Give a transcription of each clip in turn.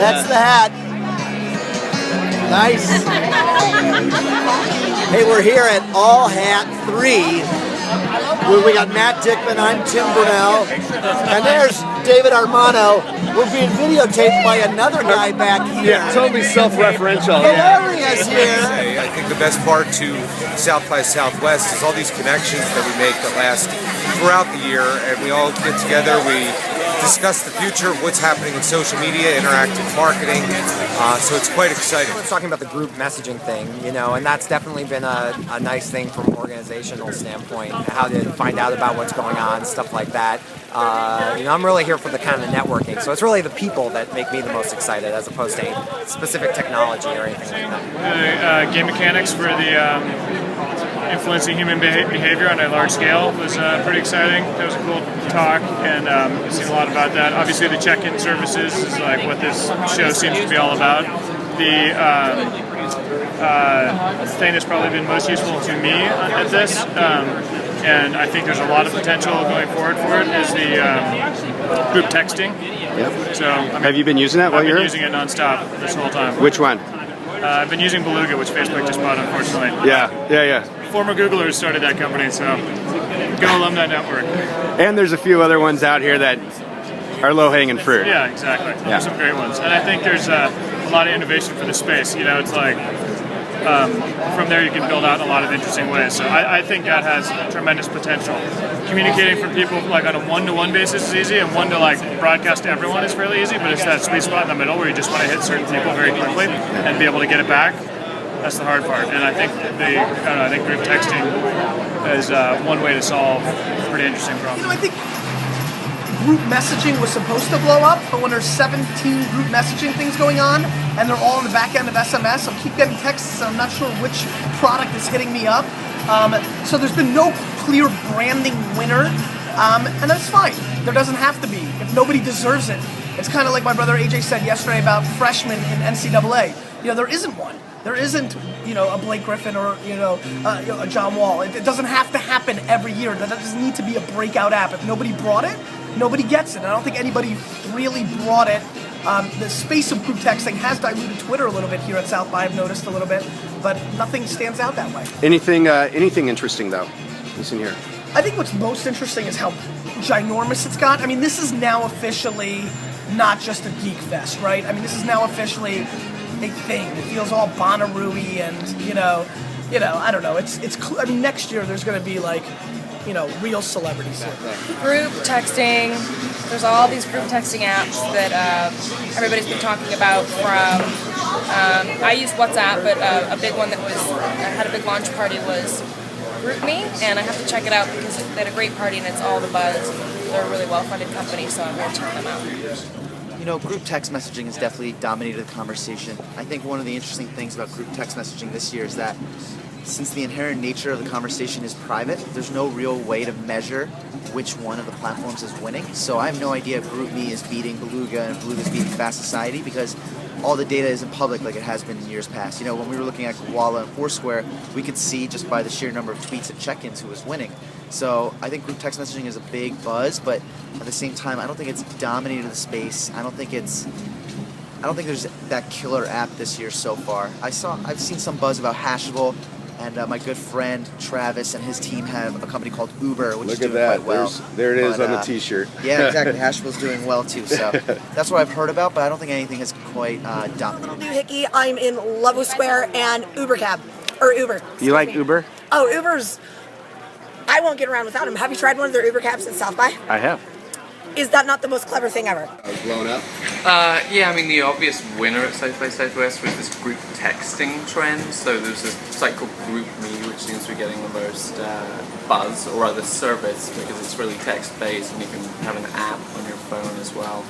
That's the hat. Nice. Hey, we're here at All Hat 3. We got Matt Dickman, I'm Tim Brunel, and there's David Armano. We're being videotaped by another guy back here. Yeah, totally self-referential. Hilarious here. I think the best part to South by Southwest is all these connections that we make that last throughout the year, and we all get together, we discuss the future of what's happening in social media, interactive marketing, so it's quite exciting. We're talking about the group messaging thing, and that's definitely been a nice thing from an organizational standpoint, how to find out about what's going on, stuff like that. I'm really here for the kind of networking, so it's really the people that make me the most excited as opposed to any specific technology or anything like that. Game mechanics for the influencing human behavior on a large scale was pretty exciting. That was a cool talk, and I've seen a lot about that. Obviously the check-in services is like what this show seems to be all about. The thing that's probably been most useful to me at this, and I think there's a lot of potential going forward for it, is the group texting. Yep. So have you been using that while you're I've been using it nonstop this whole time. Which one? I've been using Beluga, which Facebook just bought, unfortunately. Yeah. Former Googlers started that company, so go alumni network. And there's a few other ones out here that are low-hanging fruit. Yeah, exactly. Yeah. There's some great ones. And I think there's a lot of innovation for the space. It's like from there you can build out in a lot of interesting ways. So I think that has tremendous potential. Communicating from people like on a one-to-one basis is easy, and one to like broadcast to everyone is fairly easy, but it's that sweet spot in the middle where you just want to hit certain people very quickly and be able to get it back. That's the hard part. And I think I think group texting is one way to solve a pretty interesting problem. I think group messaging was supposed to blow up, but when there's 17 group messaging things going on, and they're all on the back end of SMS, I keep getting texts, and I'm not sure which product is hitting me up. So there's been no clear branding winner, and that's fine. There doesn't have to be. If nobody deserves it, it's kind of like my brother AJ said yesterday about freshmen in NCAA. There isn't one. There isn't, a Blake Griffin or, a John Wall. It doesn't have to happen every year. That doesn't need to be a breakout app. If nobody brought it, nobody gets it. I don't think anybody really brought it. The space of group texting has diluted Twitter a little bit here at South by, I've noticed a little bit, but nothing stands out that way. Anything interesting, though? Listen here. I think what's most interesting is how ginormous it's got. I mean, this is now officially not just a geek fest, right? I mean, this is now officially a thing. It feels all Bonnaroo-y and, I don't know. I mean, next year there's going to be like, real celebrities here. Group texting. There's all these group texting apps that everybody's been talking about. I use WhatsApp, but a big one that had a big launch party was GroupMe, and I have to check it out because they had a great party and it's all the buzz. They're a really well-funded company, so I'm going to check them out. Group text messaging has definitely dominated the conversation. I think one of the interesting things about group text messaging this year is that since the inherent nature of the conversation is private, there's no real way to measure which one of the platforms is winning. So I have no idea if GroupMe is beating Beluga and if Beluga is beating Fast Society because all the data isn't public like it has been in years past. When we were looking at Koala and Foursquare, we could see just by the sheer number of tweets and check-ins who was winning. So I think group text messaging is a big buzz, but at the same time, I don't think it's dominated the space. I don't think there's that killer app this year so far. I've seen some buzz about Hashable, and my good friend Travis and his team have a company called Uber, which is doing quite well. There it is on the T-shirt. Yeah, exactly. Hashable's doing well too. So that's what I've heard about, but I don't think anything has quite dominated. Hickey, I'm in Level Square and Uber. You like Uber? Oh, Uber's. I won't get around without them. Have you tried one of their Uber cabs at South by? I have. Is that not the most clever thing ever? Blown up? Yeah, I mean, the obvious winner at South by Southwest was this group texting trend. So there's a site called GroupMe, which seems to be getting the most buzz, or rather service, because it's really text-based and you can have an app on your phone as well.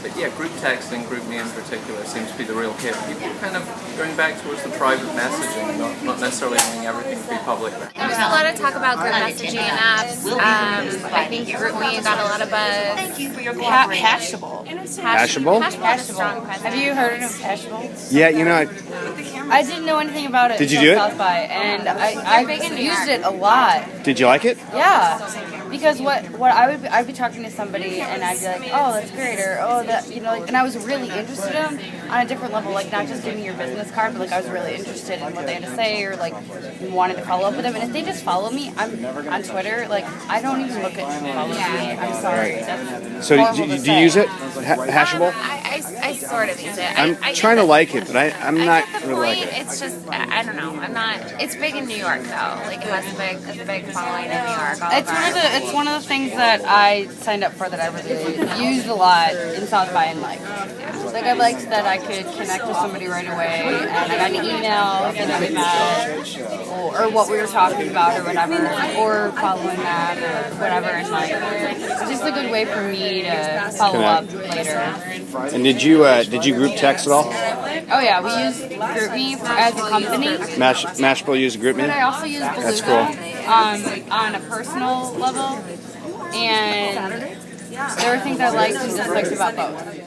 But yeah, group texting, GroupMe in particular, seems to be the real hit. People are kind of going back towards the private messaging, not necessarily wanting everything to be public. There's a lot of talk about group messaging and apps. I think GroupMe got a lot of buzz. Hashable. Hashable? Hashable. Have you heard of Hashable? Yeah, you know, I didn't know anything about it. Did you until do it? South by, and I used it a lot. did you like it? Yeah, because I'd be talking to somebody and I'd be like, oh, that's great, or oh, that, you know, like, and I was really interested in them on a different level, like not just giving your business card, but like I was really interested in what they had to say, or like wanted to follow up with them. And if they just follow me, I'm on Twitter, like I don't even look at who follows me. I'm sorry. That's So horrible do to you say. use it? Hashable? I sort of use it. I'm trying to like it, but I'm not At the really like point, it. it's just I don't know. I'm not. It's big in New York though. Like it has a big following in New York. It's one of the things that I signed up for that I really used a lot in South by and liked. Like I liked that I could connect with somebody right away, and I got an email saying that we met, or what we were talking about, or whatever, or following that, or whatever. And like, it's just a good way for me to follow up later. And did you group text at all? Oh yeah, we use GroupMe as a company. Mashable use GroupMe? But I also use That's Beluga on a personal level, and there are things I liked and disliked about both.